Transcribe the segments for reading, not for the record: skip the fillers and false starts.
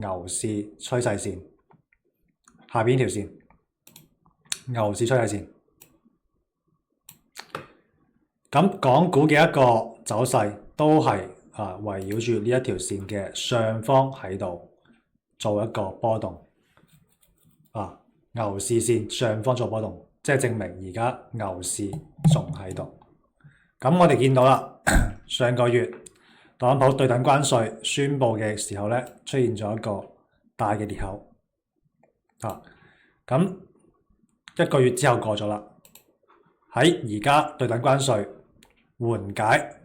牛市趨勢線，下邊條線牛市趨勢線。咁港股嘅一個走勢都係圍繞住呢一條線嘅上方喺度做一個波動。牛市線上方做波動，即係證明而家牛市仲喺度。咁我哋見到啦，上個月特朗普對等關稅宣布嘅時候咧，出現咗一個大嘅裂口。咁一個月之後過咗啦，喺而家對等關稅緩解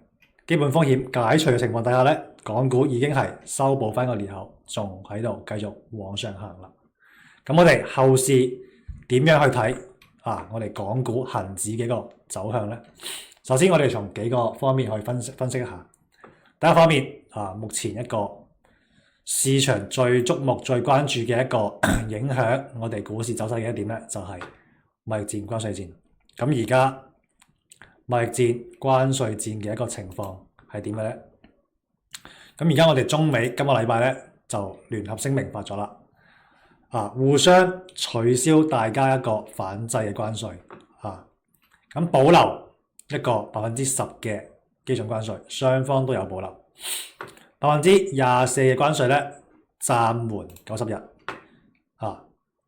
基本風險解除嘅情況底下咧，港股已經係修補翻個裂口，仲喺度繼續往上行啦。咁我哋後市點樣去睇我哋港股恒指嘅一個走向呢？首先我哋從幾個方面去分析一下。第一方面目前一個市場最矚目、最關注嘅一個影響我哋股市走勢嘅一點咧，就係貿易戰、關稅戰。咁而家貿易戰、關稅戰嘅一個情況係點嘅咧？咁而家我哋中美今個禮拜咧就聯合聲明發咗啦。互相取消大家一個反制嘅關稅，咁保留一個10%嘅基準關稅，雙方都有保留。24%嘅關稅咧暫緩90日，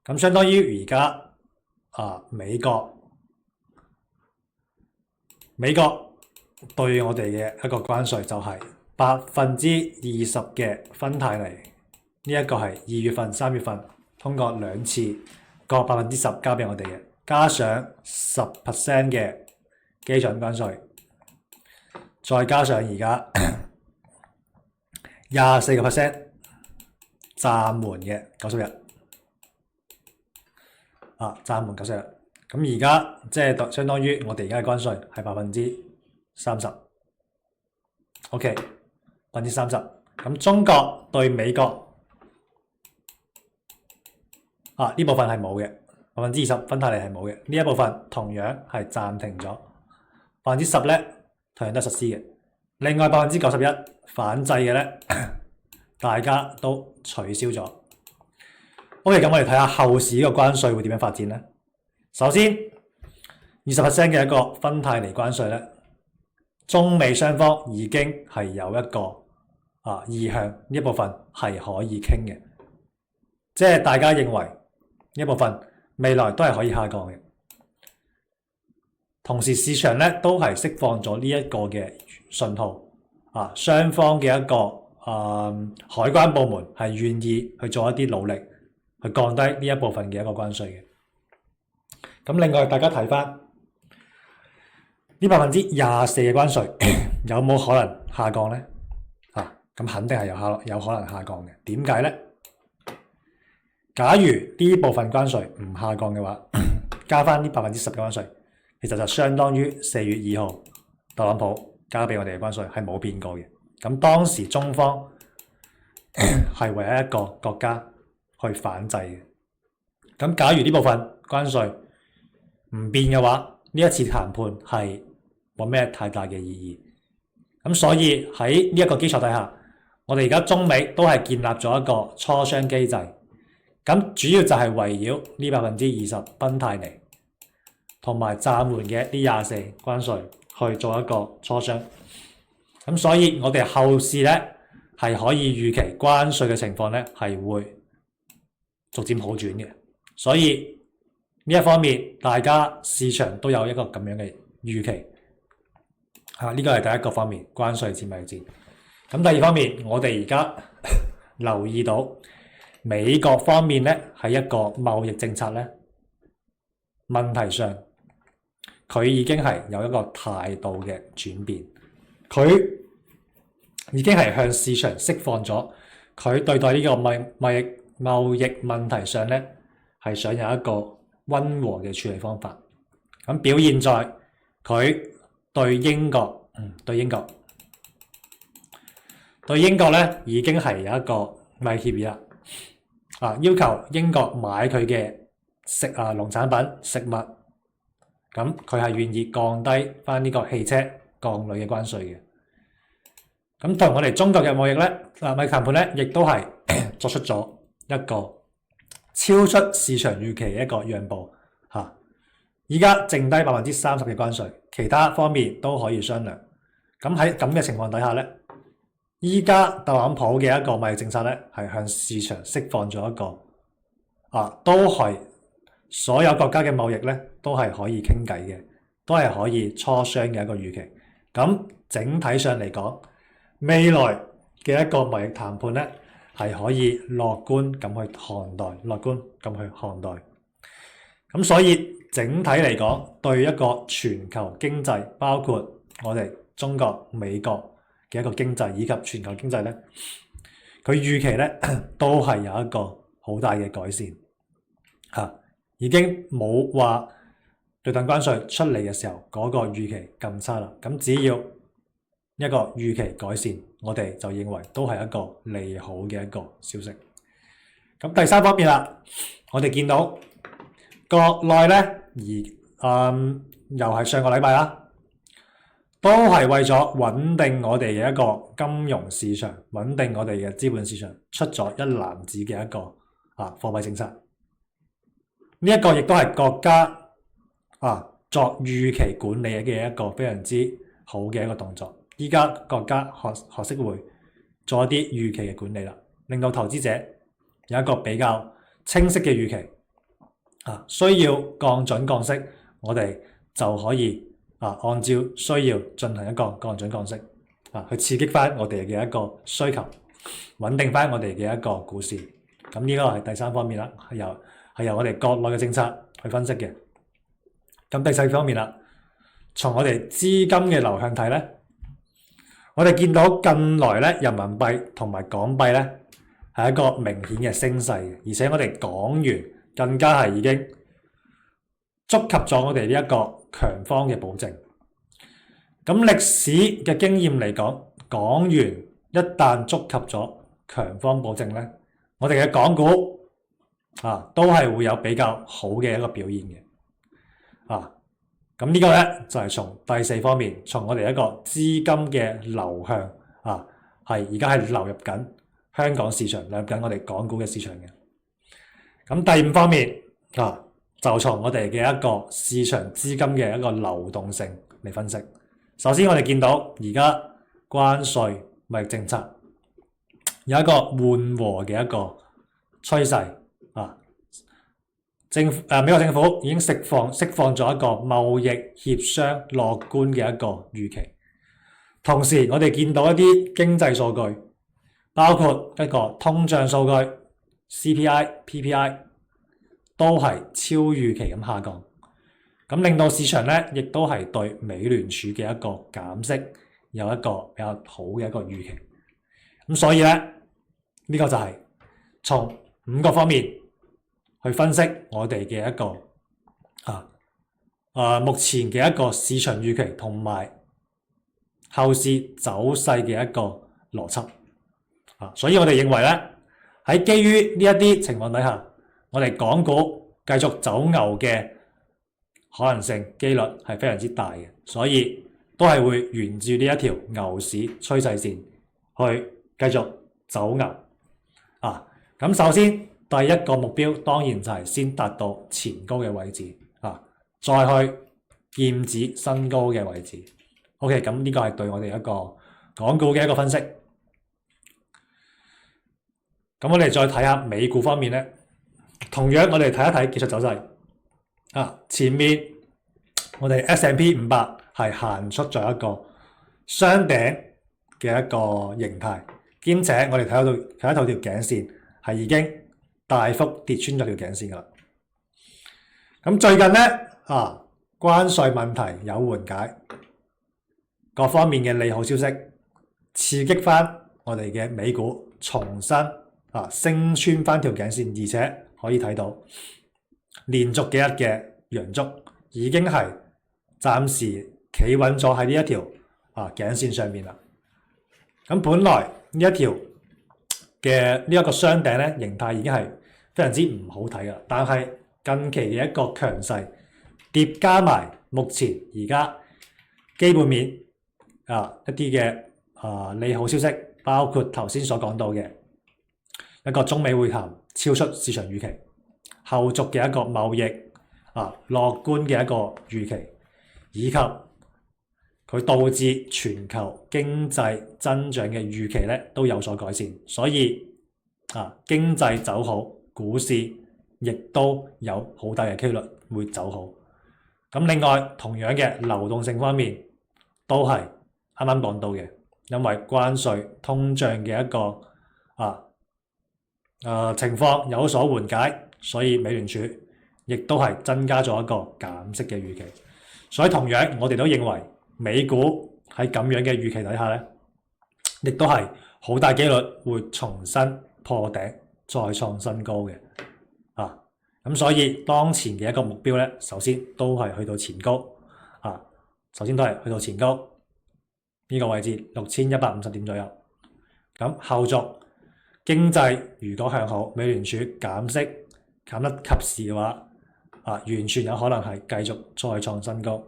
咁相當於而家美國對我哋嘅一個關稅就係20%嘅芬太尼，呢一個係2月份、3月份。通過2次各10%交俾我哋嘅，加上10% 嘅基準關稅，再加上而家24% 暫緩嘅90日，暫緩90日。咁而家即係相當於我哋而家嘅關稅係30%。OK， 30%。咁中國對美國。呢部分係冇嘅，20%芬太尼係冇嘅，呢一部分同樣係暫停咗。10%咧同樣都實施嘅。另外91%反制嘅咧，大家都取消咗。OK， 咁我哋睇下後市呢個關稅會點樣發展咧？首先20% 嘅一個芬太尼關稅咧，中美雙方已經係有一個意向，呢一部分係可以傾嘅，即係大家認為。呢一部分未來都係可以下降嘅，同時市場咧都係釋放咗呢一個嘅信號，雙方嘅一個海關部門係願意去做一啲努力去降低呢一部分嘅一個關稅嘅。咁另外大家睇翻呢24%嘅關稅有冇可能下降呢？咁肯定係有可能下降嘅。點解呢？假如呢部分關稅唔下降嘅話，加翻呢10%嘅關稅，其實就相當於4月2號特朗普交俾我哋嘅關稅係冇變過嘅。咁當時中方係唯一一個國家去反制嘅。咁假如呢部分關稅唔變嘅話，呢一次談判係冇咩太大嘅意義。咁所以喺呢一個基礎底下，我哋而家中美都係建立咗一個磋商機制。咁主要就係圍繞呢20%芬太尼同埋暫緩嘅呢24%關稅去做一個磋商。咁所以我哋後市咧係可以預期關稅嘅情況咧係會逐漸好轉嘅。所以呢一方面大家市場都有一個咁樣嘅預期。呢個係第一個方面，關稅戰貿易戰。咁第二方面，我哋而家留意到。美國方面咧係一個貿易政策咧問題上，佢已經係有一個態度嘅轉變，佢已經係向市場釋放咗佢對待呢個貿易問題上咧係想有一個溫和嘅處理方法。咁表現在佢對英國咧已經係有一個貿易協議啦。要求英國買佢嘅農產品、食物，咁佢係願意降低翻呢個汽車鋼鋁嘅關稅嘅。咁同我哋中國嘅貿易咧，貿易談判咧，亦都係作出咗一個超出市場預期嘅一個讓步嚇。依家剩低30%嘅關稅，其他方面都可以商量。咁喺咁嘅情況底下咧，依家特朗普嘅一個貿易政策咧，係向市場釋放咗一個都係所有國家嘅貿易咧，都係可以傾偈嘅，都係可以磋商嘅一個預期。咁整體上嚟講，未來嘅一個貿易談判咧，係可以樂觀咁去看待，樂觀咁去看待。咁所以整體嚟講，對一個全球經濟，包括我哋中國、美國嘅一個經濟以及全球經濟咧，佢預期咧都係有一個好大嘅改善嚇，已經冇話對等關稅出嚟嘅時候嗰個預期咁差啦。咁只要一個預期改善，我哋就認為都係一個利好嘅一個消息。咁第三方面啦，我哋見到國內咧又係上個禮拜啦，都係為咗穩定我哋嘅一個金融市場，穩定我哋嘅資本市場，出咗一籃子嘅一個貨幣政策。呢一個亦都係國家作預期管理嘅一個非常之好嘅一個動作。依家國家學識會做一啲預期嘅管理啦，令到投資者有一個比較清晰嘅預期。需要降準降息，我哋就可以按照需要進行一個降準降息，去刺激翻我哋嘅一個需求，穩定翻我哋嘅一個股市。咁呢個係第三方面啦，係由我哋國內嘅政策去分析嘅。咁第四方面啦，從我哋資金嘅流向睇咧，我哋見到近來咧人民幣同埋港幣咧係一個明顯嘅升勢嘅，而且我哋港元更加係已經觸及咗我哋呢一個強方嘅保證。咁歷史嘅經驗嚟講，港元一旦觸及咗強方保證咧，我哋嘅港股都係會有比較好嘅一個表現嘅。咁呢個咧就係從第四方面，從我哋一個資金嘅流向係而家係流入緊香港市場，流入緊我哋港股嘅市場嘅。咁第五方面就從我哋嘅一個市場資金嘅一個流動性嚟分析。首先我哋見到而家關稅貿易政策有一個緩和嘅一個趨勢。美國政府已經釋放咗一個貿易協商樂觀嘅一個預期。同時我哋見到一啲經濟數據，包括一個通脹數據 CPI、PPI 都係超預期咁下降，咁令到市場咧亦都係對美聯儲嘅一個減息有一個比較好嘅一個預期。咁所以咧呢個就係從5個方面去分析我哋嘅一個目前嘅一個市場預期同埋後市走勢嘅一個邏輯。所以我哋認為咧，喺基於呢一啲情況底下，我哋港股繼續走牛嘅可能性機率係非常之大嘅，所以都係會沿住呢一條牛市趨勢線去繼續走牛。咁首先第一個目標當然就係先達到前高嘅位置，再去劍指新高嘅位置。OK， 咁呢個係對我哋一個港股嘅一個分析。咁我哋再睇下美股方面咧，同樣我哋睇一睇技術走勢。前面我哋 S&P 500係行出咗一個雙頂嘅一個形態，兼且我哋睇到條頸線係已經大幅跌穿咗條頸線噶啦。咁最近咧關稅問題有緩解，各方面嘅利好消息刺激翻我哋嘅美股重新升穿翻條頸線，而且可以睇到連續幾日嘅陽燭已經係暫時企穩咗喺呢一條頸線上面啦。咁本來呢一條嘅呢一個雙頂咧形態已經係非常之唔好睇噶，但係近期嘅一個強勢疊加埋目前而家基本面一啲嘅利好消息，包括頭先所講到嘅一個中美會談超出市場預期，後續嘅一個貿易樂觀嘅一個預期，以及佢導致全球經濟增長嘅預期咧都有所改善，所以經濟走好，股市亦都有好大嘅機率會走好。咁另外同樣嘅流動性方面都係啱啱講到嘅，因為關稅通脹嘅一個情況有所緩解，所以美聯儲亦都係增加咗一個減息嘅預期。所以同樣我哋都認為美股喺咁樣嘅預期底下咧，亦都係好大機率會重新破頂再創新高嘅。咁所以當前嘅一個目標咧，首先都係去到前高首先都係去到前高呢個位置6150點左右。咁後續經濟如果向好，美聯儲減息減得及時嘅話，完全有可能係繼續再創新高。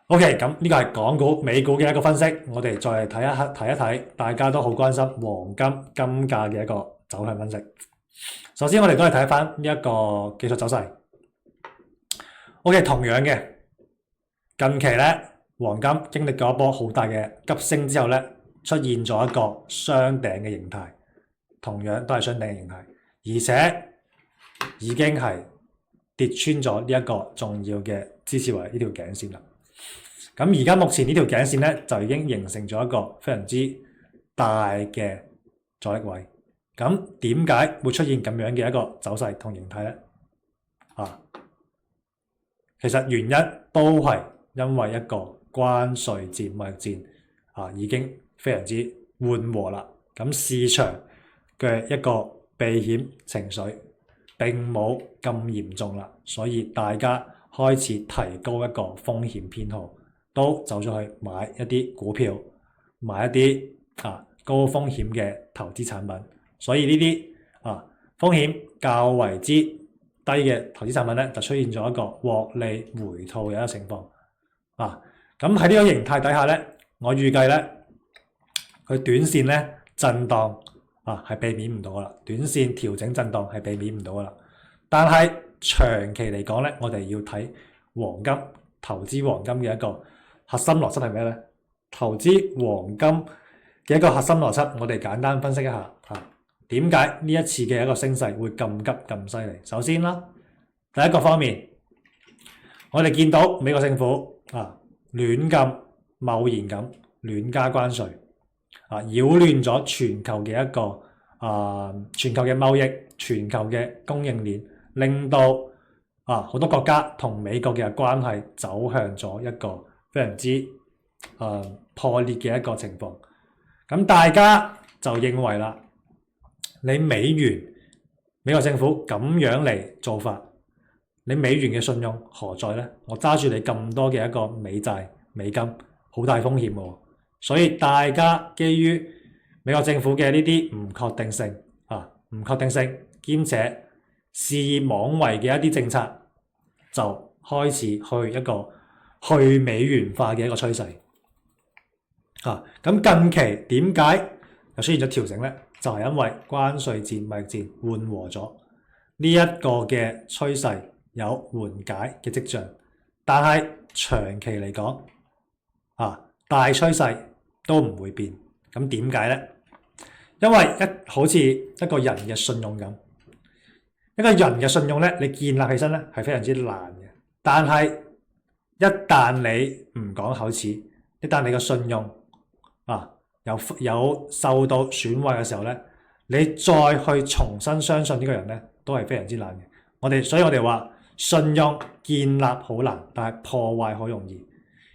OK， 咁呢個係港股、美股嘅一個分析，我哋再嚟睇一睇大家都好關心黃金價嘅一個走向分析。首先我哋都係睇翻呢一個技術走勢。OK， 同樣嘅近期咧，黃金經歷過一波好大嘅急升之後咧，出現咗一個雙頂嘅形態，同樣都係雙頂嘅形態，而且已經係跌穿咗呢一個重要嘅支持位呢條頸線啦。咁而家目前呢條頸線咧就已經形成咗一個非常之大嘅阻力位。咁點解會出現咁樣嘅一個走勢同形態咧？其實原因都係因為一個關稅戰、貿易戰已經非常之緩和啦。咁市場嘅一個避險情緒並冇咁嚴重啦，所以大家開始提高一個風險偏好，都走咗去買一啲股票，買一啲高風險嘅投資產品。所以呢啲風險較為之低嘅投資產品咧，就出現咗一個獲利回吐嘅一個情況。咁喺呢個形態底下咧，我預計咧佢短線咧震盪係避免唔到噶啦，短線調整震盪係避免唔到噶啦。但係長期嚟講咧，我哋要睇黃金投資黃金嘅一個核心邏輯係咩咧？投資黃金嘅一個核心邏輯，我哋簡單分析一下點解呢一次嘅一個升勢會咁急咁犀利？首先啦，第一個方面，我哋見到美國政府亂咁貿然咁亂加關稅，擾亂咗全球嘅一個全球嘅貿易、全球嘅供應鏈，令到好多國家同美國嘅關係走向咗一個非常之破裂嘅一個情況。咁大家就認為啦，你美國政府咁樣嚟做法，你美元嘅信用何在呢？我揸住你咁多嘅一個美債、美金，好大風險喎。所以大家基於美國政府嘅呢啲唔確定性兼且肆意妄為嘅一啲政策，就開始去一個去美元化嘅一個趨勢。咁近期點解又出現咗調整呢？就係因為關稅戰、貿易戰緩和咗，呢一個嘅趨勢有緩解嘅跡象，但係長期嚟講，大趨勢都唔會變。咁點解呢？因為好似一個人嘅信用咁，一個人嘅信用咧，你建立起身咧係非常之難嘅。但係一旦你唔講口齒，一旦你嘅信用有受到損壞嘅時候咧，你再去重新相信呢個人咧，都係非常之難嘅。所以我哋話信用建立好難，但係破壞好容易。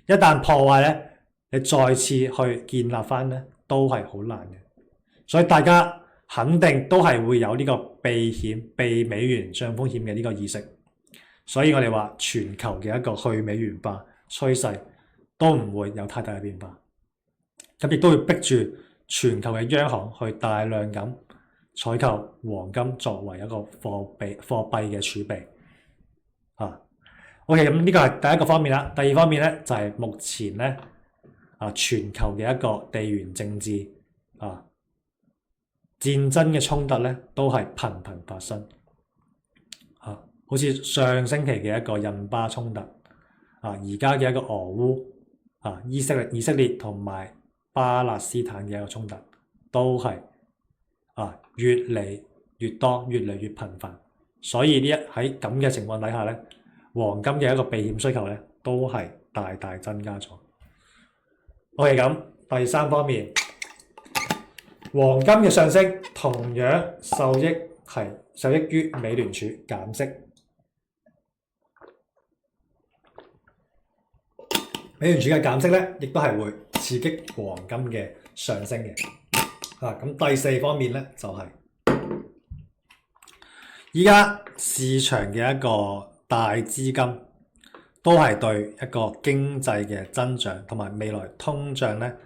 一旦破壞咧，你再次去建立翻咧，都係好難嘅。所以大家肯定都係會有呢個避險、避美元漲風險嘅呢個意識。所以我哋話全球嘅一個去美元化趨勢都唔會有太大嘅變化。咁亦都會逼住全球嘅央行去大量咁採購黃金作為一個貨幣嘅儲備。OK， 咁呢個係第一個方面啦。第二方面咧就係目前咧全球嘅一個地緣政治戰爭嘅衝突咧，都係頻頻發生好似上星期嘅一個印巴衝突而家嘅一個俄烏以色列同埋巴勒斯坦嘅一個衝突，都係越嚟越多，越嚟越頻繁。所以喺咁嘅情況底下咧，黃金嘅一個避險需求咧，都係大大增加咗。OK， 咁第三方面，黃金嘅上升同樣受益於美聯儲減息。美聯儲嘅減息咧，亦都係會刺激黃金嘅上升嘅。咁第四方面咧，就係依家市場嘅一個大資金都係對一個經濟嘅增長同埋未來通脹咧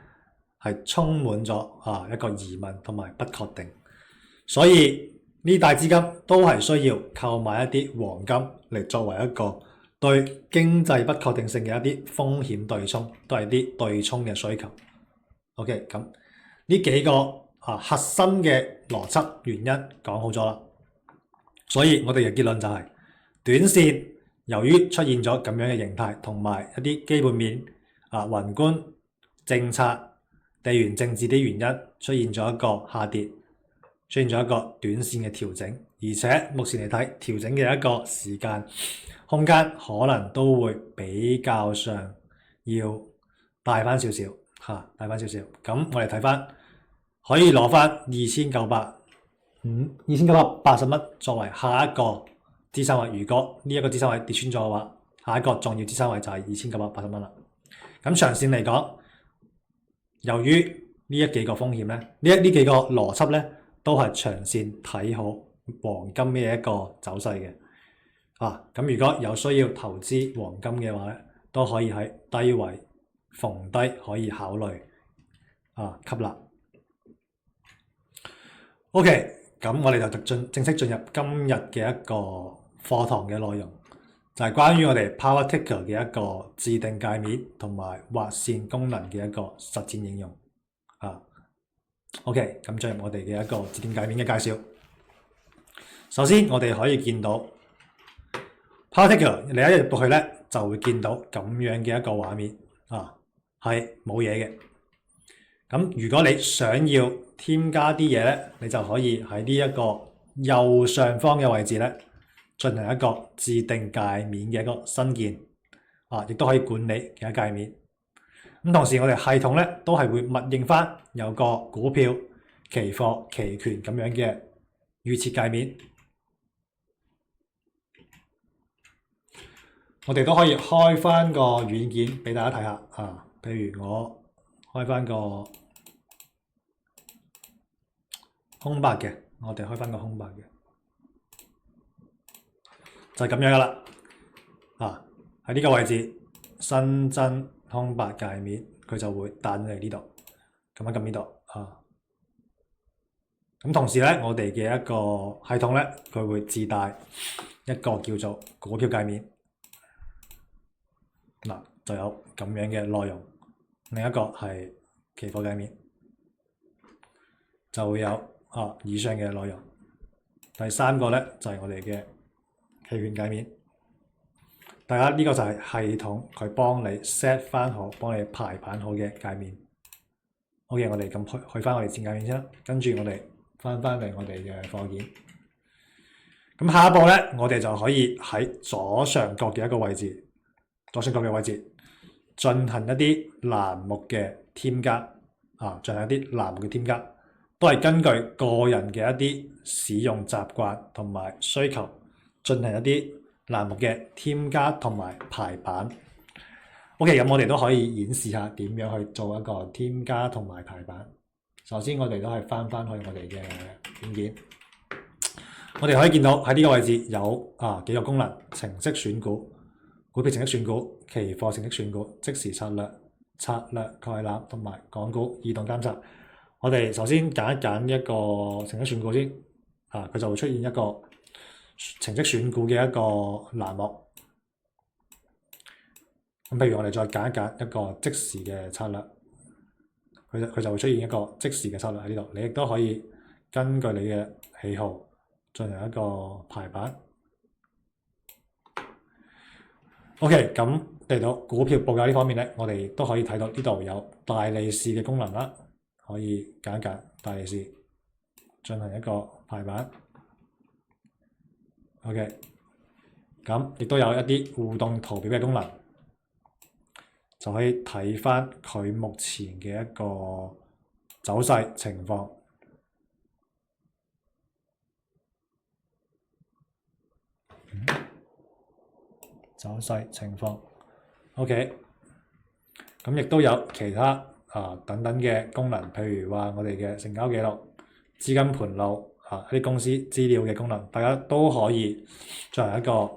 係充滿咗一個疑問同埋不確定，所以呢大資金都係需要購買一啲黃金嚟作為一個對經濟不確定性嘅一啲風險對沖，都係啲對沖嘅需求。OK， 咁呢幾個核心嘅邏輯原因講好咗啦，所以我哋嘅結論就係短線由於出現咗咁樣嘅形態，同埋一啲基本面宏觀政策、地緣政治啲原因出現咗一個下跌，出現咗一個短線嘅調整，而且目前嚟睇調整嘅一個時間空間可能都會比較上要大翻少少大翻少少。咁我哋睇翻可以攞翻2980蚊作為下一個支撐位。如果呢一個支撐位跌穿咗嘅話，下一個重要支撐位就係2980蚊啦。咁長線嚟講，由於呢幾個風險咧，呢幾個邏輯咧，都係長線睇好黃金嘅一個走勢嘅。咁如果有需要投資黃金嘅話咧，都可以喺低位逢低可以考慮吸納。OK， 咁我哋就正式進入今日嘅一個課堂嘅內容，就係關於我哋 Power Ticker 嘅一個自定界面同埋畫線功能嘅一個實戰應用。OK， 咁進入我哋嘅一個自定界面嘅介紹。首先我哋可以見到 Power Ticker， 你一入到去咧，就會見到咁樣嘅一個畫面係冇嘢嘅。咁如果你想要添加啲嘢咧，你就可以喺呢一個右上方嘅位置咧，進行一個自定界面嘅一個新建亦都可以管理其他界面。咁同時我哋系統咧都係會默認翻有個股票、期貨、期權咁樣嘅預設界面。我哋都可以開翻個軟件俾大家睇下譬如我開翻個空白嘅，我哋開翻個空白嘅，就係咁樣噶啦。喺呢個位置新增空白界面，佢就會彈嚟呢度，撳一撳呢度咁同時咧，我哋嘅一個系統咧，佢會自帶一個叫做股票界面。就有咁樣嘅內容。另一個係期貨界面，就會有以上嘅內容。第三個咧就係我哋嘅期權界面。大家呢個就係系統佢幫你 set 翻好、幫你排版好嘅界面。OK， 我哋咁去翻我哋正界面先啦。跟住我哋翻嚟我哋嘅課件。咁下一步咧，我哋就可以喺左上角嘅一個位置，進行一啲欄目嘅添加進行一啲欄目嘅添加，都係根據個人嘅一啲使用習慣同埋需求進行一啲欄目嘅添加同埋排版。OK， 咁我哋都可以演示下點樣去做一個添加同埋排版。首先我哋都係翻去我哋嘅軟件，我哋可以見到喺呢個位置有幾個功能：程式選股、股票程式選股、期貨程式選股、即時策略概覽同埋港股移動監察。我哋首先揀一個程式選股先，佢就會出現一個程式選股嘅一個欄目。咁譬如我哋再揀一個即時嘅策略，佢就會出現一個即時嘅策略喺呢度。你亦都可以根據你嘅喜好進行一個排版。OK，咁嚟到股票報價呢方面咧，我哋都可以睇到呢度有大利是嘅功能啦，可以揀一揀大利是進行一個排版。OK，咁亦都有一啲互動圖表嘅功能，就可以睇翻佢目前嘅一個走勢情況。走勢情況 ，OK，咁亦都有其他等等嘅功能，譬如話我哋嘅成交記錄、資金盤路一啲公司資料嘅功能，大家都可以進行一個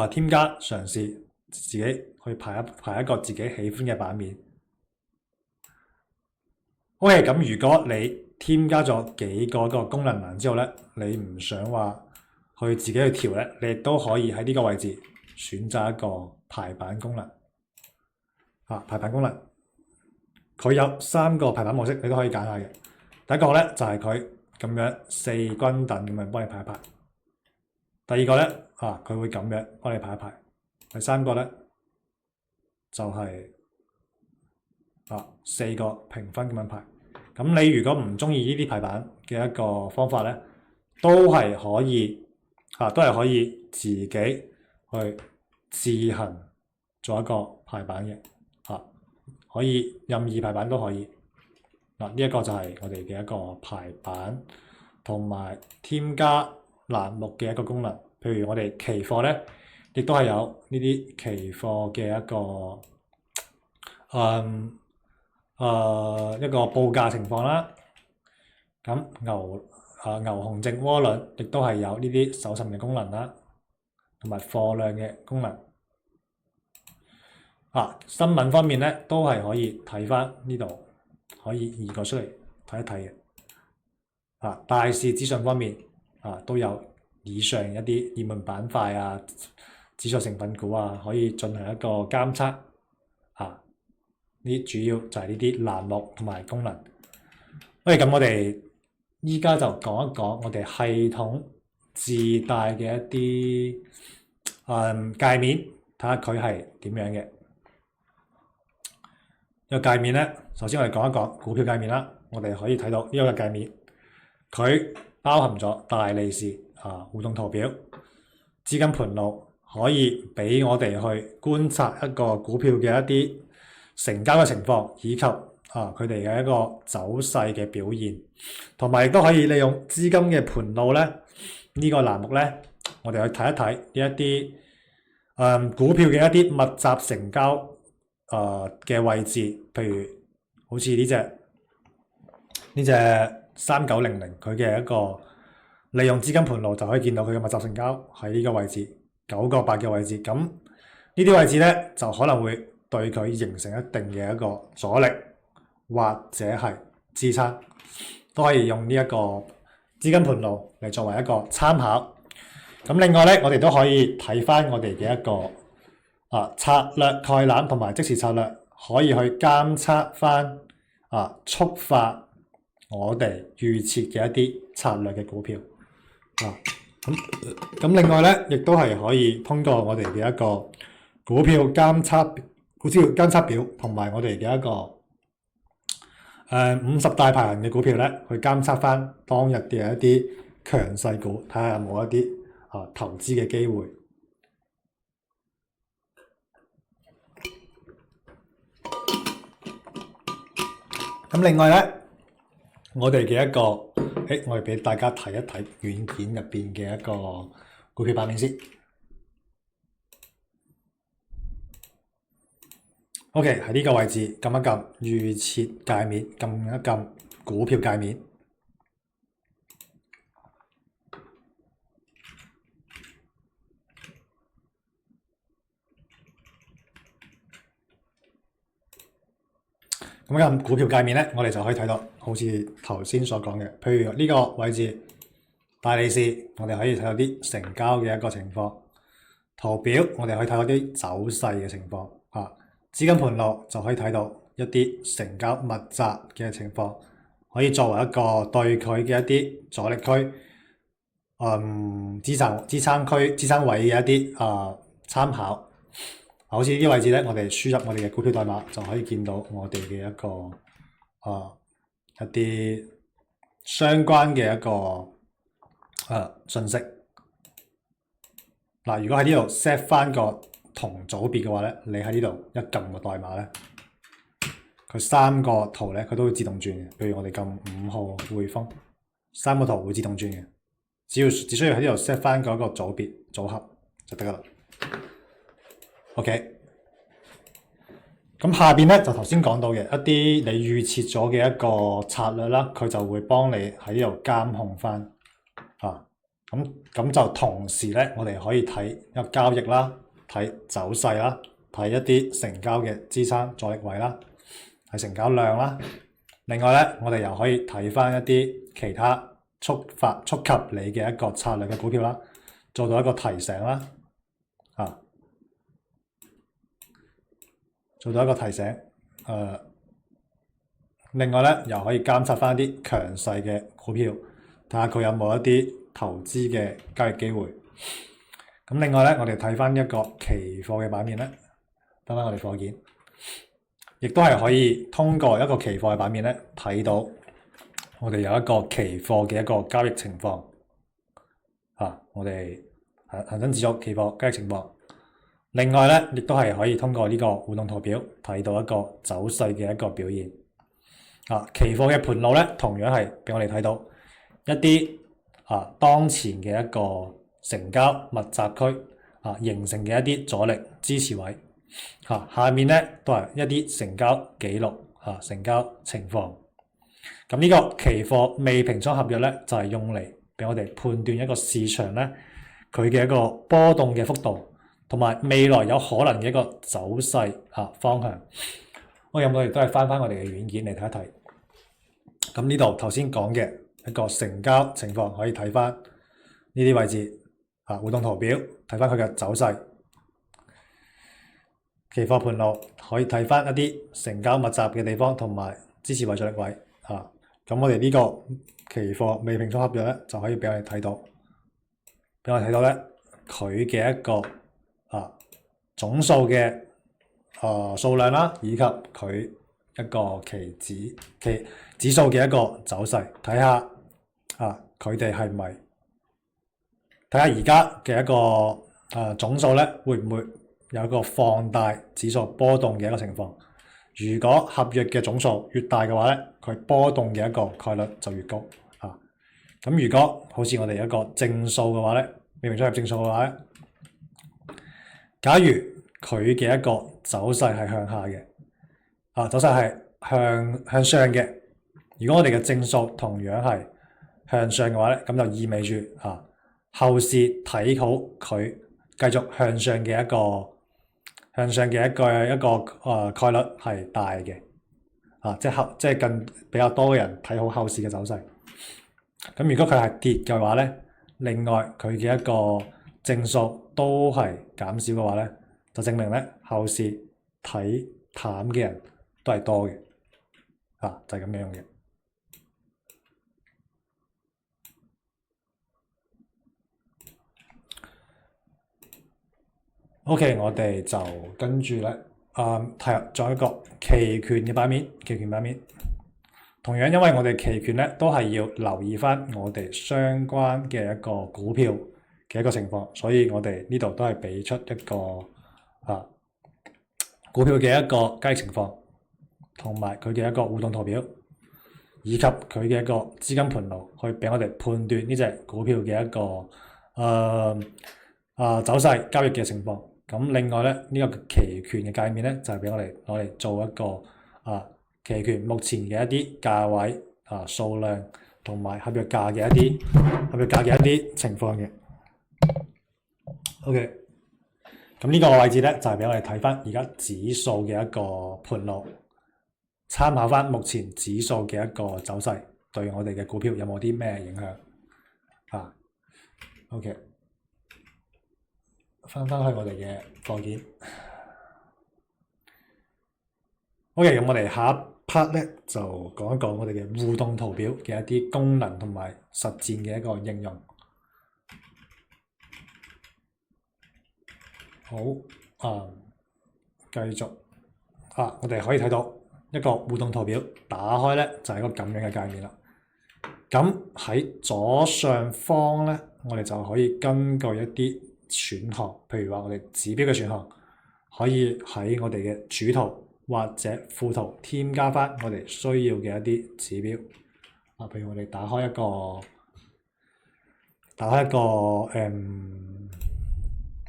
添加嘗試，自己去排一個自己喜歡嘅版面。OK，咁如果你添加咗幾個功能欄之後咧，你唔想話去自己去調咧，你亦都可以喺呢個位置選擇一個排版功能。排版功能佢有3個排版模式，你都可以揀下嘅。第一個咧就係佢咁樣4均等咁樣幫你排一排。第二個咧佢會咁樣幫你排一排。第三個咧就係4個評分咁樣排。咁你如果唔中意呢啲排版嘅一個方法咧，都係可以自己去自行做一個排版嘅，可以任意排版都可以。呢一個就係我哋嘅一個排版同埋添加欄目嘅一個功能。譬如我哋期貨咧，亦都係有呢啲期貨嘅一個一個報價情況啦。咁牛熊證渦輪亦都係有呢啲搜尋嘅功能啦，同埋貨量嘅功能。新聞方面咧都係可以睇翻呢度，可以移過出嚟睇一睇嘅。大市資訊方面都有以上一啲熱門板塊指數成分股可以進行一個監測。呢主要就係呢啲欄目同埋功能。咁我哋依家就講一講我哋系統自帶嘅一啲界面，睇下佢係點樣嘅。呢個界面咧，首先我哋講一講股票界面啦。我哋可以睇到呢個界面，佢包含咗大利是互動圖表、資金盤路，可以俾我哋去觀察一個股票嘅一啲成交嘅情況，以及佢哋嘅一個走勢嘅表現，同埋亦都可以利用資金嘅盤路咧，呢個欄目咧，我哋去睇一睇呢一啲股票嘅一啲密集成交嘅位置，譬如好似呢隻3900，佢嘅一個利用資金盤路就可以見到佢嘅密集成交喺呢個位置9個8嘅位置。咁呢啲位置咧就可能會對佢形成一定嘅一個阻力或者係支撐，都可以用呢一個資金盤路嚟作為一個參考。咁另外咧，我哋都可以睇翻我哋嘅一個策略概覽同埋即時策略，可以去監測翻觸發我哋預設嘅一啲策略嘅股票。咁另外咧，亦都係可以通過我哋嘅一個股票監測表同埋我哋嘅一個50大排行嘅股票咧，去監測翻當日嘅一啲強勢股，睇下有冇一啲投資嘅機會。咁另外咧，我哋嘅一個我哋俾大家睇一睇軟件入邊嘅一個股票版面先。OK， 喺呢個位置撳一撳預設界面，撳一撳股票界面。咁撳股票界面咧，我哋就可以睇到好似頭先所講嘅，譬如呢個位置大利是，我哋可以睇到啲成交嘅一個情況。圖表我哋可以睇到啲走勢嘅情況。資金盤路就可以睇到一啲成交密集嘅情況，可以作為一個對佢嘅一啲阻力區、支撐位嘅一啲參考。好似呢啲位置咧，我哋輸入我哋嘅股票代碼就可以見到我哋嘅一個一啲相關嘅一個信息。嗱，如果喺呢度 set 翻個同組別嘅話咧，你喺呢度一撳個代碼咧，佢三個圖咧佢都會自動轉嘅。譬如我哋撳5號匯豐，三個圖會自動轉嘅，只需要喺呢度 set 翻嗰個組別組合就得噶啦。OK， 咁下邊咧就頭先講到嘅一啲你預設咗嘅一個策略啦，佢就會幫你喺呢度監控翻咁就同時咧，我哋可以睇一個交易啦，睇走勢啦，睇一啲成交嘅支撐阻力位啦，睇成交量啦。另外咧，我哋又可以睇翻一啲其他觸及你嘅一個策略嘅股票啦，做到一個提醒啦，做到一個提醒。另外咧，又可以監察翻一啲強勢嘅股票，睇下佢有冇一啲投資嘅交易機會。咁另外咧，我哋睇翻一個期貨嘅版面咧，翻我哋課件，亦都係可以通過一個期貨嘅版面咧，睇到我哋有一個期貨嘅一個交易情況。我哋恒生指數期貨交易情況。另外咧，亦都係可以通過呢個互動圖表睇到一個走勢嘅一個表現。期貨嘅盤路咧，同樣係俾我哋睇到一啲當前嘅一個成交密集區形成嘅一啲阻力支持位。下面咧都係一啲成交記錄成交情況。咁呢個期貨未平倉合約咧，就係用嚟俾我哋判斷一個市場咧佢嘅一個波動嘅幅度，同埋未來有可能嘅一個走勢方向。我哋都係翻我哋嘅軟件嚟睇一睇。咁呢度頭先講嘅一個成交情況，可以睇翻呢啲位置互動圖表，睇翻佢嘅走勢。期貨盤路可以睇翻一啲成交密集嘅地方，同埋支持位、阻力位。咁我哋呢個期貨未平倉合約咧，就可以俾我哋睇到咧佢嘅一個總數嘅數量啦，以及佢一個指數嘅一個走勢，睇下佢哋係咪睇下而家嘅一個總數咧，會唔會有一個放大指數波動嘅一個情況？如果合約嘅總數越大嘅話咧，佢波動嘅一個概率就越高。咁如果好似我哋一個正數嘅話咧，未平倉合約正數嘅話咧，假如佢嘅一個走勢係向下嘅，走勢係向上嘅。如果我哋嘅正數同樣係向上嘅話咧，咁就意味住後市睇好佢繼續向上嘅一個概率係大嘅。即係更比較多嘅人睇好後市嘅走勢。咁如果佢係跌嘅話咧，另外佢嘅一個正數都係減少嘅話咧，就證明咧後市睇淡嘅人都係多嘅。就係咁樣嘅。OK， 我哋就跟住咧，仲有一個期權嘅版面，同樣因為我哋期權咧都係要留意翻我哋相關嘅一個股票嘅一個情況，所以我哋呢度都係俾出一個股票嘅一個交易情況，同埋佢嘅一個互動圖表，以及佢嘅一個資金盤路，去俾我哋判斷呢隻股票嘅一個走勢交易嘅情況。咁另外咧，呢個期權嘅界面咧，就係俾我哋攞嚟做一個期權目前嘅一啲價位數量同埋合約價嘅一啲情況嘅。OK， 咁呢個位置咧就係俾我哋睇翻而家指數嘅一個盤路，參考翻目前指數嘅一個走勢，對我哋嘅股票有冇啲咩影響？OK。翻去我哋嘅課件， OK，咁我哋下一 part 咧就講一講我哋嘅互動圖表嘅一啲功能同埋實戰嘅一個應用。好，繼續我哋可以睇到一個互動圖表，打開咧就係一個咁樣嘅界面啦。咁喺左上方咧，我哋就可以根據一啲選項，譬如話我哋指標嘅選項，可以喺我哋嘅主圖或者副圖添加翻我哋需要嘅一啲指標。譬如我哋打開一個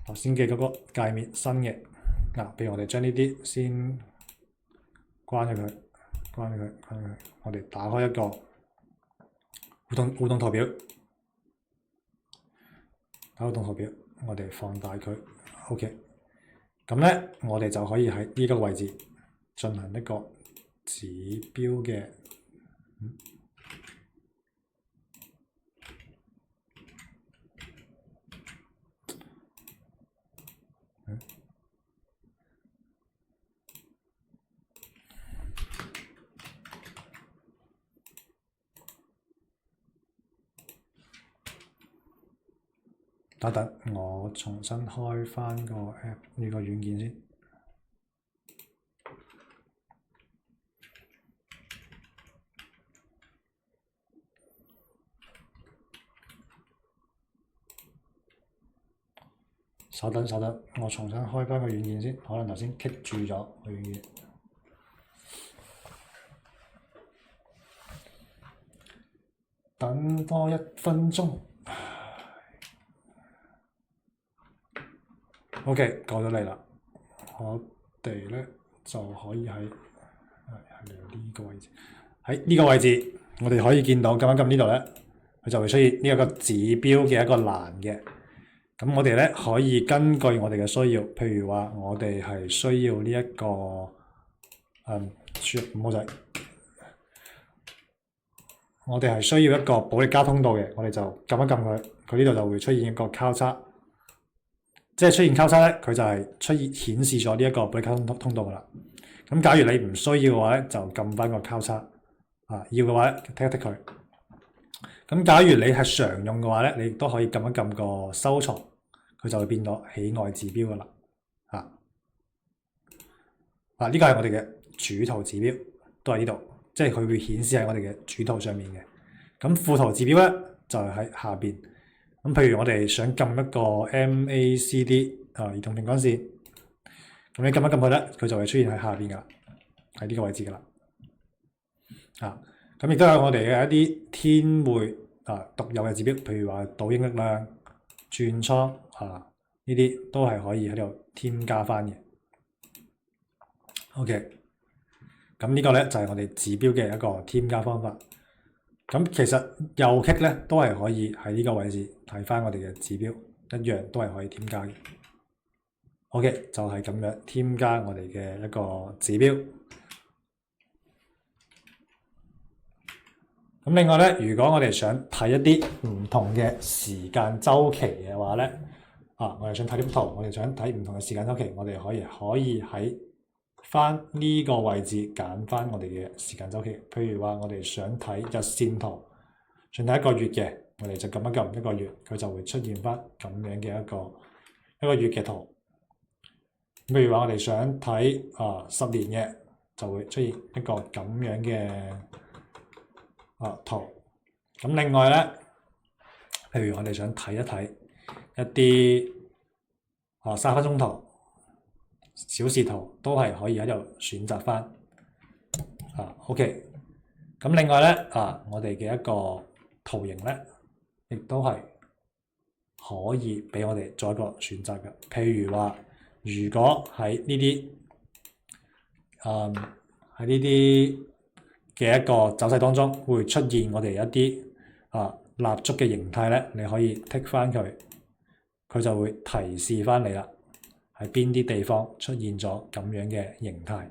頭先嘅嗰個界面新嘅譬如我哋將呢啲先關咗佢，我哋打開一個互動圖表，我哋放大佢 ，OK。咁咧，我哋就可以喺呢個位置進行一個指標嘅等等，我重新開翻個 app 呢個軟件先。稍等，我重新開翻個軟件先，可能頭先棘住咗個軟件。等多1分鐘。OK， 過咗嚟啦，我哋咧就可以喺呢個位置，喺呢個位置，我哋可以見到撳一撳呢度咧，佢就會出現呢一個指標嘅一個欄嘅。咁我哋咧可以根據我哋嘅需要，譬如話我哋係需要呢一個唔好仔，我哋係需要一個保力加通道嘅，我哋就撳一撳佢，佢呢度就會出現一個交叉。即係出現交叉咧，佢就係顯示咗呢一個保力加通道噶啦。咁假如你唔需要嘅話咧，就撳翻個交叉。要嘅話咧，剔一剔佢。咁假如你係常用嘅話咧，你都可以撳一撳個收藏，佢就會變咗喜愛指標噶啦。呢個係我哋嘅主圖指標，都係呢度，即係佢會顯示喺我哋嘅主圖上面嘅。咁副圖指標咧就係喺下邊。咁譬如我哋想撳一個 MACD 移動平均線，咁你撳一撳佢咧，佢就會出現喺下邊噶啦，喺呢個位置噶啦。咁亦都有我哋嘅一啲天匯獨有嘅指標，譬如話倒影力量、轉倉呢啲都係可以喺度添加翻嘅。OK， 咁呢個咧就係我哋指標嘅一個添加方法。咁其實右擊咧都係可以喺呢個位置睇翻我哋嘅指標，一樣都係可以添加嘅。OK， 就係咁樣添加我哋嘅一個指標。咁另外咧，如果我哋想睇一啲唔同嘅時間週期嘅話咧，我哋想睇呢幅圖，我哋想睇唔同嘅時間週期，我哋可以喺翻呢個位置揀翻我哋嘅時間週期。譬如話我哋想睇日線圖，想睇一個月嘅，我哋就撳一撳一個月，佢就會出現翻咁樣嘅一個月嘅圖。譬如話我哋想睇10年嘅，就會出現一個咁樣嘅圖。咁另外咧，譬如我哋想睇一睇一啲3分鐘圖、小時圖，都係可以喺度選擇翻。OK，咁另外咧我哋嘅一個圖形咧，亦都係可以俾我哋做一個選擇嘅。譬如話，如果喺呢啲嘅一個走勢當中，會出現我哋一啲蠟燭嘅形態咧，你可以剔翻佢，佢就會提示翻你啦，喺邊啲地方出現咗咁樣嘅形態。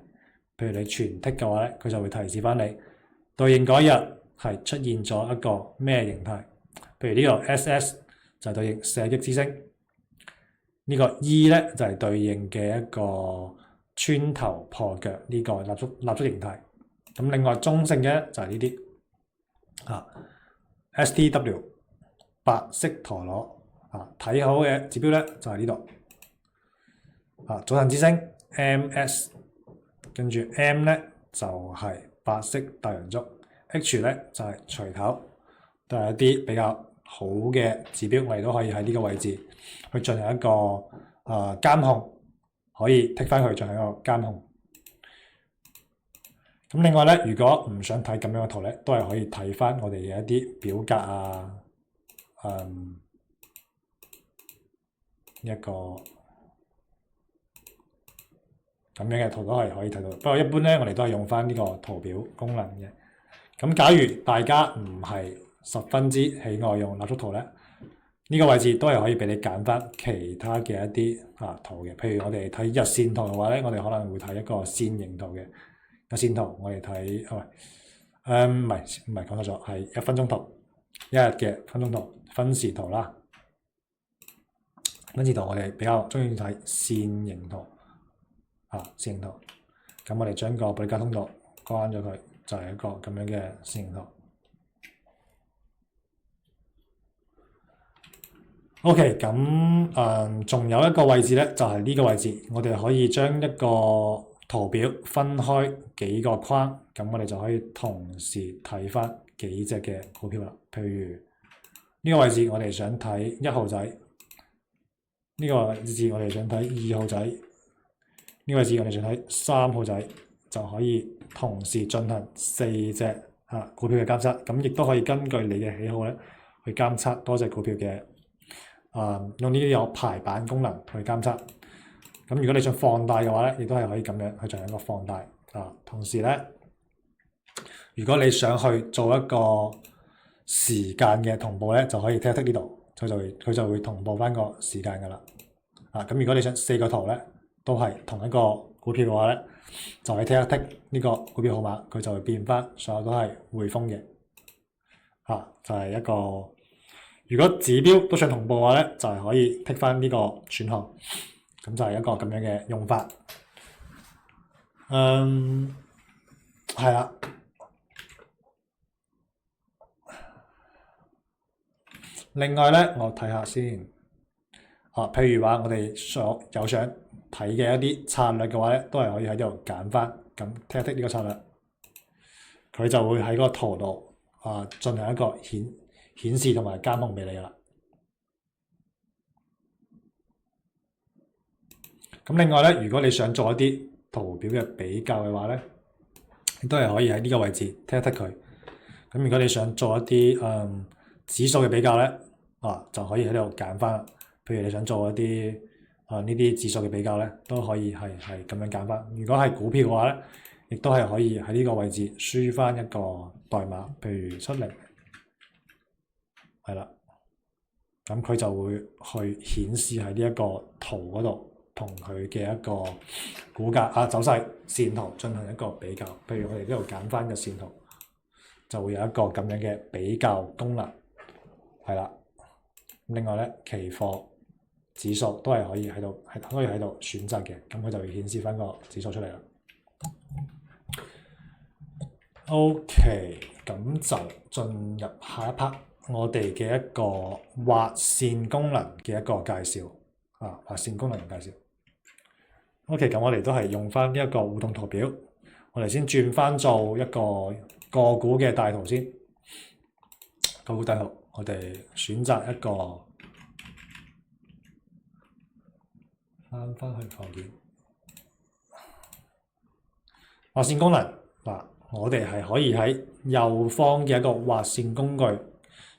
譬如你全剔嘅話咧，佢就會提示翻你對應嗰日係出現咗一個咩形態。譬如呢個 SS 就係對應射擊之星，呢個 E 咧就係對應嘅一個穿頭破腳呢個蠟燭形態。咁另外中性嘅就係呢啲STW 白色陀螺睇好嘅指標咧就係呢度早晨之星 MS， 跟住 M 咧就係白色大陽燭，H 咧就係錘頭，都係一啲比較好嘅指標，我哋都可以喺呢個位置去進行一個監控，可以剔翻佢進行一個監控。咁另外咧，如果唔想睇咁樣嘅圖咧，都係可以睇翻我哋嘅一啲表格一個咁樣嘅圖都係可以睇到。不過一般咧，我哋都係用翻呢個圖表功能嘅。咁假如大家唔係十分之喜愛用蠟燭圖咧，呢個位置都係可以俾你揀翻其他嘅一啲圖嘅。譬如我哋睇日線圖嘅話咧，我哋可能會睇一個線形圖嘅。日線圖我哋睇唔係講錯咗，係1分鐘圖，一日嘅分鐘圖、分時圖啦。分時圖我哋比較中意睇線形圖線形圖。咁我哋將個布里加通道關咗佢，就係一個咁樣嘅線形圖。OK， 咁仲有一個位置咧，就係呢個位置，我哋可以將一個圖表分開幾個框，咁我哋就可以同時睇翻幾隻嘅股票啦。譬如呢個位置我哋想睇1號仔，呢個位置我哋想睇2號仔，呢個位置我哋想睇3號仔，就可以同時進行4隻股票嘅監測。咁亦都可以根據你嘅喜好咧，去監測多隻股票嘅用呢啲有排版功能去監測。咁如果你想放大嘅話咧，亦都係可以咁樣去進行一個放大同時咧，如果你想去做一個時間嘅同步咧，就可以剔一剔呢度，佢就會同步翻個時間噶啦。咁如果你想4個圖咧都係同一個股票嘅話咧，就係剔一剔呢個股票號碼，佢就會變翻所有都係匯豐嘅。就係一個，如果指標都想同步嘅話咧，就係可以剔翻呢個選項。咁就係一個咁樣嘅用法。係啦。另外咧，我睇下先。譬如話我哋有想睇嘅一啲策略嘅話咧，都係可以喺度揀翻，咁剔一剔呢個策略，佢就會喺嗰個圖度進行一個顯示同埋監控俾你噶啦。咁另外咧，如果你想做一啲圖表嘅比較嘅話咧，都係可以喺呢個位置剔一剔佢。咁如果你想做一啲指數嘅比較咧，就可以喺度揀翻。譬如你想做一啲呢啲指數嘅比較咧，都可以係咁樣揀翻。如果係股票嘅話咧，亦都係可以喺呢個位置輸翻一個代碼，譬如70，係啦。咁佢就會去顯示喺呢一個圖嗰度，同佢嘅一個股價走勢線圖進行一個比較。譬如我哋呢度揀翻個線圖，就會有一個咁樣嘅比較功能，係啦。另外咧，期貨指數都係可以喺度選擇嘅，咁佢就會顯示翻個指數出嚟啦。OK，咁就進入下一 part，我哋嘅一個畫線功能嘅一個介紹畫線功能嘅介紹。OK，咁我哋都係用翻呢一個互動圖表，我哋先轉翻做一個個股嘅大圖先。個股大圖，我哋選擇一個。翻去房件畫線功能我哋係可以喺右方嘅一個畫線工具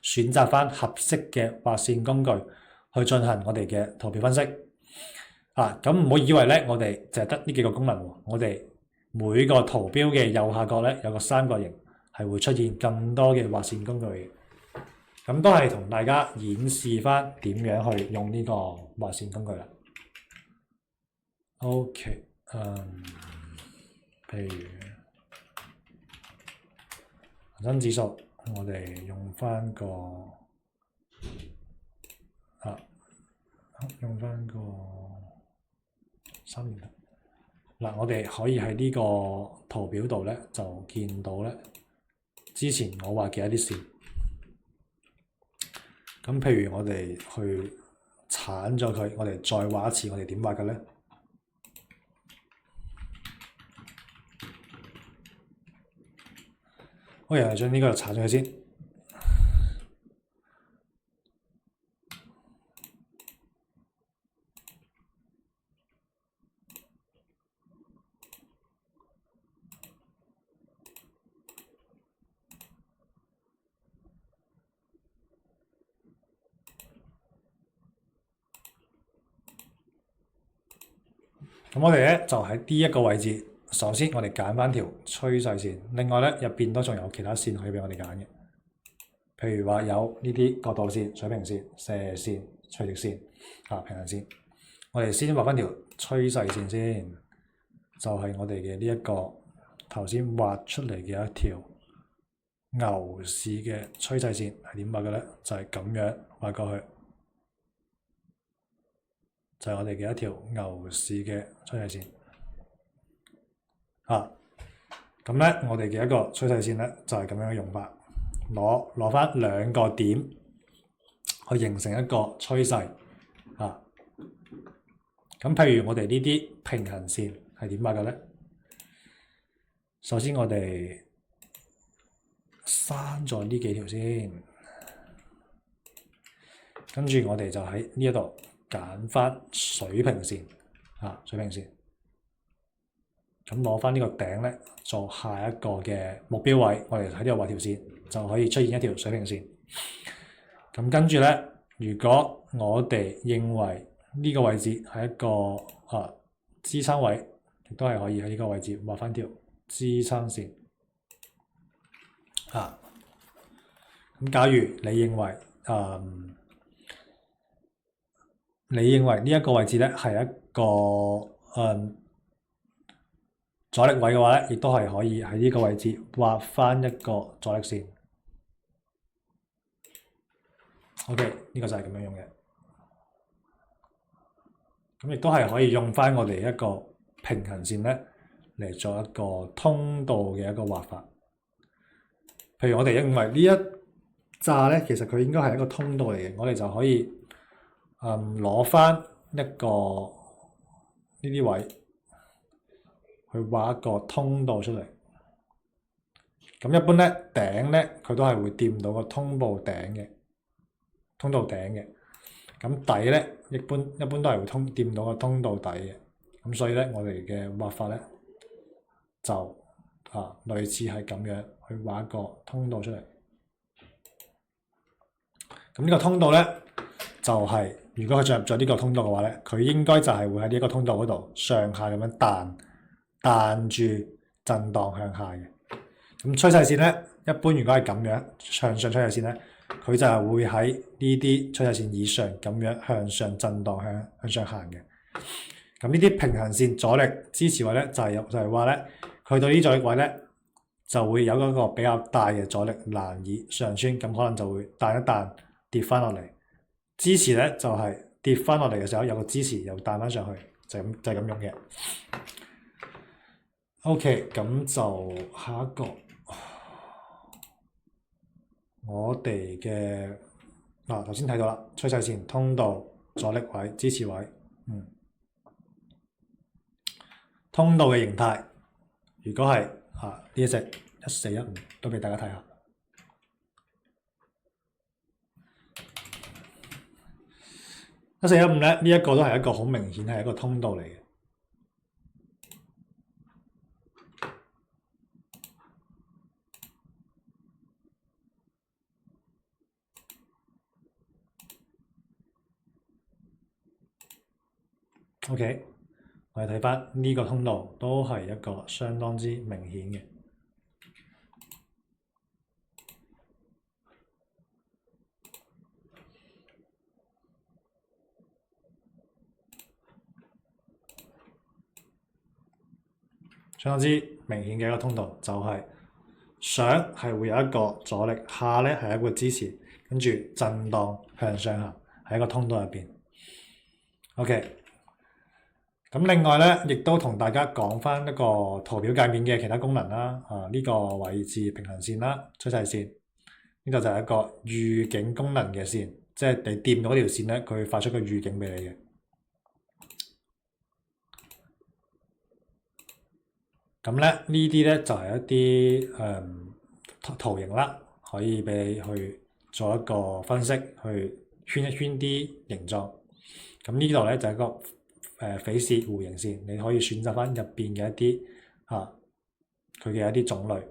選擇翻合適嘅畫線工具去進行我哋嘅圖表分析。咁唔好以為咧，我哋淨係得呢幾個功能喎。我哋每個圖標嘅右下角咧有個三角形，係會出現更多嘅畫線工具嘅。咁都係同大家演示翻點樣去用呢個畫線工具啦。OK，譬如恒生指數，我哋用翻個3年圖。嗱，我哋可以喺呢個圖表度咧就見到咧，之前我畫嘅一啲線。咁譬如我哋去剷咗佢，我哋再畫一次，我哋點畫嘅咧？我又係將呢個剷咗佢先。咁我哋咧就喺呢一個位置，首先我哋揀翻條趨勢線，另外咧入邊都仲有其他線可以俾我哋揀嘅，譬如話有呢啲角度線、水平線、射線、垂直線、平行線。我哋先畫翻條趨勢線先，就係我哋嘅呢一個頭先畫出嚟嘅一條牛市嘅趨勢線，係點畫嘅咧？就係咁樣畫過去。就係我哋嘅一條牛市嘅趨勢線，咁咧我哋嘅一個趨勢線咧就係咁樣用法，攞翻兩個點去形成一個趨勢，咁譬如我哋呢啲平行線係點畫嘅咧？首先我哋刪咗呢幾條先，跟住我哋就喺呢一度揀翻水平線，水平線，咁攞翻呢個頂咧，做下一個嘅目標位，我哋喺呢度畫條線，就可以出現一條水平線。咁跟住咧，如果我哋認為呢個位置係一個支撐位，亦都係可以喺呢個位置畫翻條支撐線。咁假如你認為呢一個位置咧係一個阻力位嘅話咧，亦都係可以喺呢個位置畫翻一個阻力線。OK，呢個就係咁樣用嘅。咁亦都係可以用翻我哋一個平行線咧嚟做一個通道嘅一個畫法。譬如我哋認為呢一紮咧，其實佢應該係一個通道嚟嘅，我哋就可以攞翻一個呢啲位去畫一個通道出嚟。咁一般咧頂咧佢都係會掂到個通道頂嘅，咁底咧一般都係會掂到個通道底嘅。咁所以咧我哋嘅畫法咧就類似係咁樣去畫一個通道出嚟。咁呢個通道咧就係如果佢進入咗呢個通道嘅話咧，佢應該就係會喺呢一個通道嗰度上下咁樣彈住震盪向下嘅。咁趨勢線咧，一般如果係咁樣向上趨勢線咧，佢就係會喺呢啲趨勢線以上咁樣向上震盪向上行嘅。咁呢啲平行線阻力支持位咧，就係話咧，去到呢阻力位咧，就會有嗰個比較大嘅阻力難以上穿，咁可能就會彈一彈跌翻落嚟。支持咧就係跌翻落嚟嘅時候有個支持又彈翻上去，就係咁用嘅。OK，咁就下一個，我哋嘅頭先睇到啦，趨勢線、通道、阻力位、支持位，通道嘅形態，如果係呢一隻1415都俾大家睇下。1415咧，呢一個都係一個好明顯係一個通道嚟嘅。OK， 我哋睇翻呢個通道都係一個相當之明顯嘅。相當之明顯嘅一個通道，就係上係會有一個阻力，下咧係一個支持，跟住震盪向上行喺一個通道入邊。OK，咁另外咧，亦都同大家講翻一個圖表界面嘅其他功能啦。呢個位置平衡線啦、趨勢線，呢度就係一個預警功能嘅線，即係你掂到嗰條線咧，佢會發出個預警俾你嘅。咁咧呢啲咧就係一啲圖形啦，可以俾你去做一個分析，去圈一圈啲形狀。咁呢度咧就係一個緋色弧形線，你可以選擇翻入邊嘅一啲佢嘅一啲種類，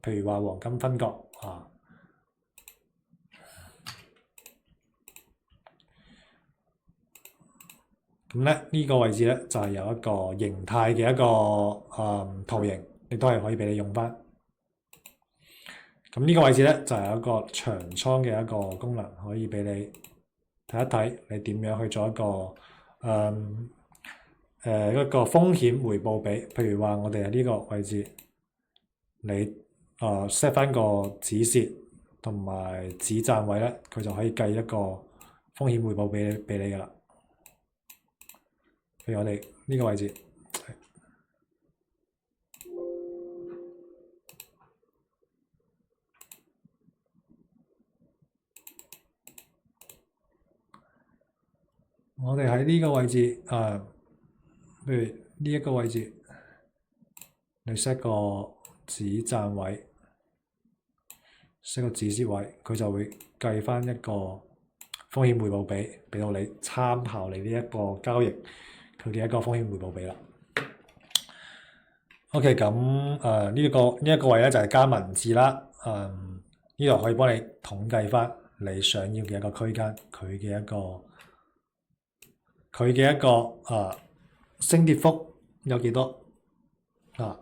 譬如話黃金分割啊。咁咧呢個位置咧就係有一個形態嘅一個圖形，亦都係可以俾你用翻。咁呢個位置咧就係有一個長倉嘅一個功能，可以俾你睇一睇你點樣去做一個一個風險回報比。譬如話我哋喺呢個位置，你set 翻個止蝕同埋止賺位咧，佢就可以計一個風險回報俾你噶啦。譬如我哋呢個位置，我哋喺呢個位置譬如呢一個位置，你 set 個止賺位，set 個止蝕位，佢就會計翻一個風險回報比俾到你參考你呢一個交易佢嘅一個風險回報比啦。OK，咁呢一個位咧就係加文字啦。呢度可以幫你統計翻你想要嘅一個區間，佢嘅一個升跌幅有幾多啊？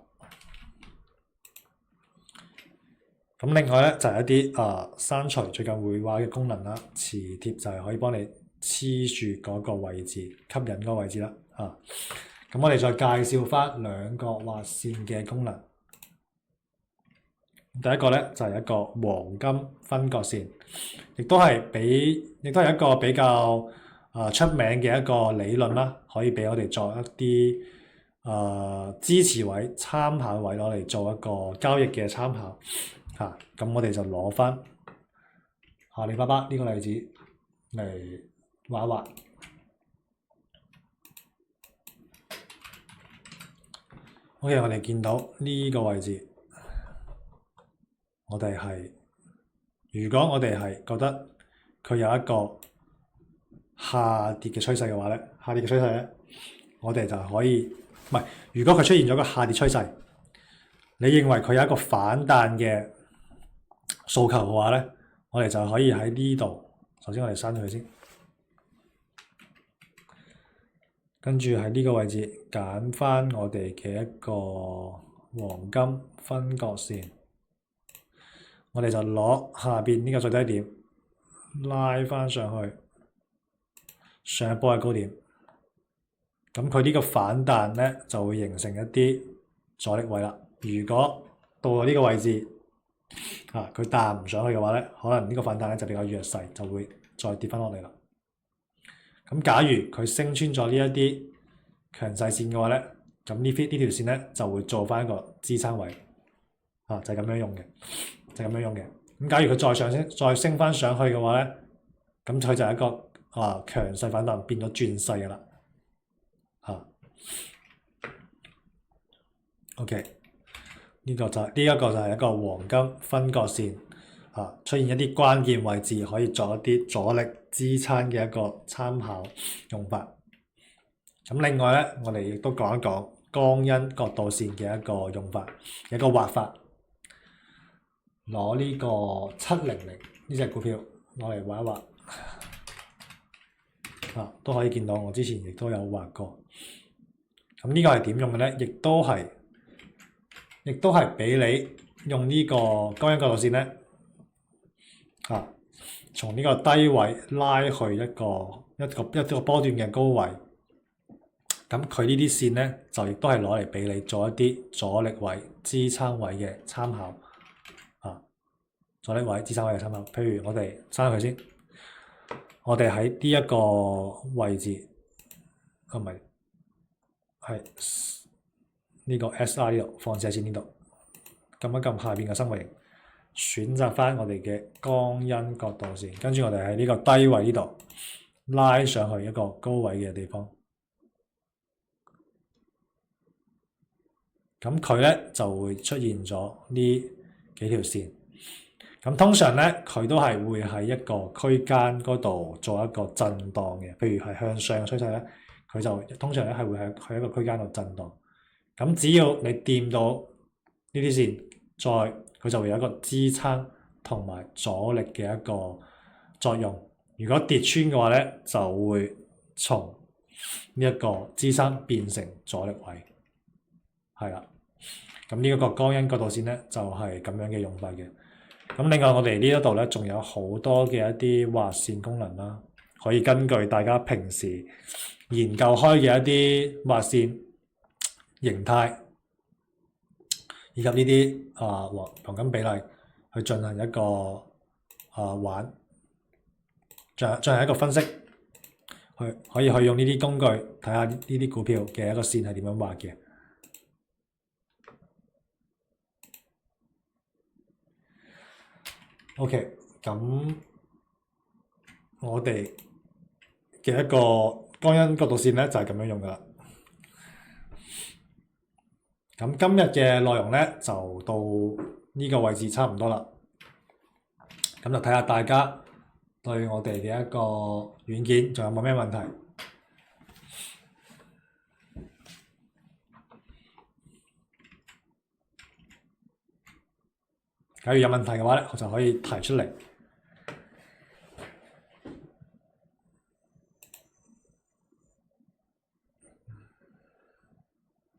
咁另外咧就係一啲刪除最近會話嘅功能啦，磁貼就係可以幫你黐住嗰個位置，吸引嗰個位置啦。咁我哋再介紹翻兩個畫線嘅功能。第一個咧就係一個黃金分割線，亦都係一個比較出名嘅一個理論啦，可以俾我哋作一啲支持位、參考位攞嚟做一個交易嘅參考。咁我哋就攞翻阿里巴巴呢個例子嚟畫一畫。OK，我哋見到呢個位置，如果我哋係覺得佢有一個下跌嘅趨勢嘅話咧，我哋就可以如果佢出現咗個下跌趨勢，你認為佢有一個反彈嘅訴求嘅話咧，我哋就可以喺呢度，首先我哋刪咗佢先，跟住喺呢個位置揀翻我哋嘅一個黃金分割線，我哋就攞下邊呢個最低點拉翻上去上一波嘅高點，咁佢呢個反彈咧就會形成一啲阻力位啦。如果到咗呢個位置佢彈唔上去嘅話咧，可能呢個反彈咧就比較弱勢，就會再跌翻落嚟啦。咁假如佢升穿咗呢一啲強勢線嘅話咧，咁呢條線咧就會做翻一個支撐位，就係咁樣用嘅，咁假如佢再升翻上去嘅話咧，咁佢就係一個強勢反彈變咗轉勢嘅啦。OK，呢一個就係一個黃金分割線，出現一啲關鍵位置可以作一啲阻力支撐嘅一個參考用法。咁另外咧，我哋亦都講一講江恩角度線嘅一個用法，一個畫法。攞呢個700呢隻股票攞嚟畫一畫，都可以見到我之前亦都有畫過。咁呢個係點用嘅咧？亦都係俾你用呢個江恩角度線咧，從呢個低位拉去一個波段嘅高位。咁佢呢啲線咧就亦都係攞嚟俾你做一啲阻力位、支撐位嘅參考。阻力位、支撐位嘅參考，譬如我哋刪佢先，我哋喺呢一個位置，係呢個 SR 呢度放射線呢度，撳一撳下邊嘅生物型，選擇翻我哋嘅光因角度線，跟住我哋喺呢個低位呢度拉上去一個高位嘅地方，咁佢咧就會出現咗呢幾條線。咁通常咧，佢都係會喺一個區間嗰度做一個震盪嘅。譬如係向上嘅趨勢咧，佢就通常咧係會喺一個區間度震盪。咁只要你掂到呢啲線，再佢就會有一個支撐同埋阻力嘅一個作用。如果跌穿嘅話咧，就會從呢一個支撐變成阻力位，係啦。咁呢一個光因角度線咧，就係咁樣嘅用法嘅。咁另外我哋呢一度咧，仲有好多嘅一啲畫線功能啦，可以根據大家平時研究開嘅一啲畫線形態，以及呢啲黃金比例去進行一個進行一個分析，可以去用呢啲工具睇下呢啲股票嘅一個線係點樣畫嘅。OK，咁我哋嘅一個光因角度線咧就係咁樣用噶啦。咁今日嘅內容咧就到呢個位置差唔多啦。咁就睇下大家對我哋嘅一個軟件仲有冇咩問題？假如有問題嘅話咧，我就可以提出嚟。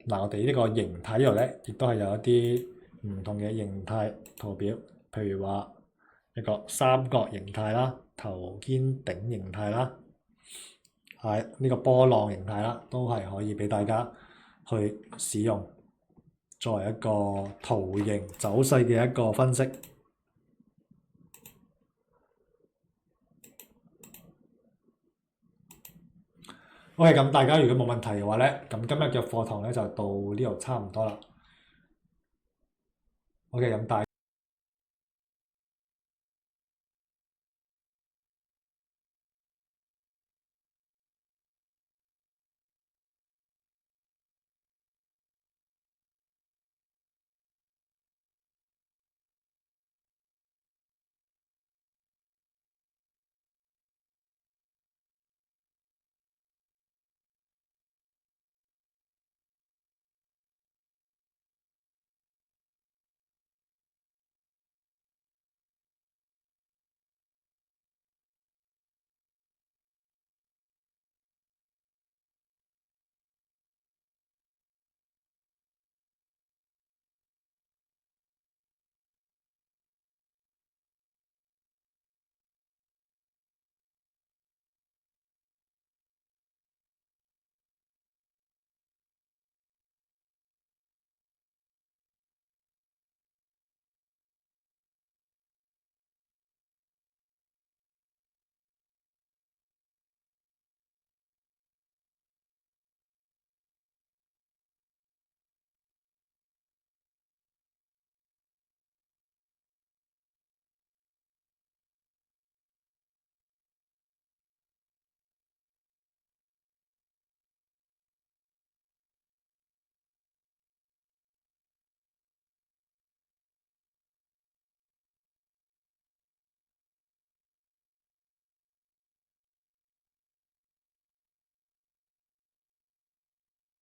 嗱，我哋呢個形態呢度咧，亦都係有一啲唔同嘅形態圖表，譬如話一個三角形態啦、頭肩頂形態啦，係呢個波浪形態啦，都係可以俾大家去使用，作為一個圖形走勢嘅一個分析。OK，咁大家如果冇問題嘅話咧，咁今日嘅課堂咧就到呢度差唔多啦。OK，咁大